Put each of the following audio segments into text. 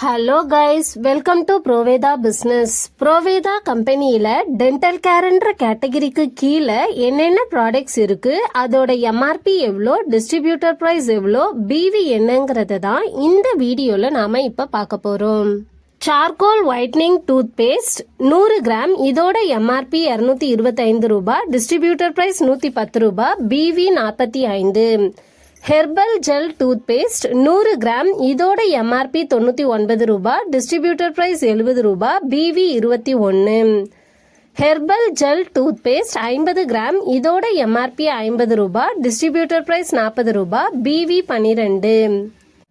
Hello guys, welcome to Provedha business. Provedha கம்பெனியில் dental கேர்ன்ற கேட்டகரிக்கு கீழே என்னென்ன ப்ராடக்ட்ஸ் இருக்கு, அதோட எம்ஆர்பி எவ்வளோ, டிஸ்ட்ரிபியூட்டர் ப்ரைஸ் எவ்வளோ, பிவி என்னங்கிறத தான் இந்த வீடியோவில் நாம் இப்போ பார்க்க போகிறோம். Charcoal whitening toothpaste 100 gram, இதோட எம்ஆர்பி 225 ரூபாய், டிஸ்ட்ரிபியூட்டர் ப்ரைஸ் 110 ரூபாய், PV 45. Herbal gel toothpaste 100 gram, இதோட எம்ஆர்பி 99 ரூபாய், டிஸ்ட்ரிபியூட்டர் பிரைஸ் 70 ரூபாய், PV 21. Herbal gel toothpaste 50 gram, இதோட எம்ஆர்பி 50 ரூபாய், டிஸ்ட்ரிபியூட்டர் பிரைஸ் 40 ரூபாய், PV 12.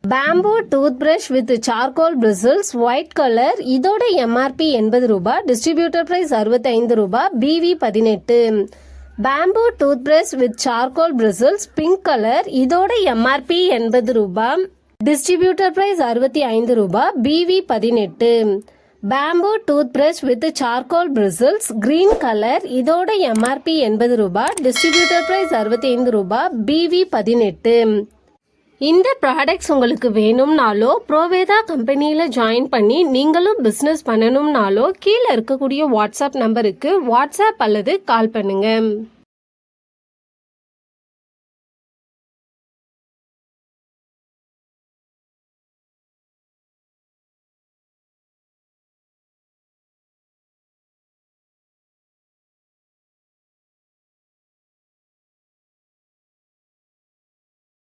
Bamboo toothbrush with charcoal bristles white colour, இதோட எம்ஆர்பி 80 ரூபாய், டிஸ்ட்ரிபியூட்டர் பிரைஸ் 65 ரூபாய், PV 18. Bamboo toothbrush with charcoal bristles pink colour, இதோட MRP 80 ரூபாய், distributor price 65 ரூபாய், PV 18. Bamboo toothbrush with charcoal bristles green colour, இதோட MRP 80 ரூபாய், distributor price 65 ரூபாய், PV 18. இந்த ப்ராடக்ட்ஸ் உங்களுக்கு வேணும்னாலோ ப்ரோவேதா கம்பெனியில் ஜாயின் பண்ணி நீங்களும் பிஸ்னஸ் பண்ணணும்னாலோ கீழே இருக்கக்கூடிய வாட்ஸ்அப் நம்பருக்கு வாட்ஸ்அப் அல்லது கால் பண்ணுங்க.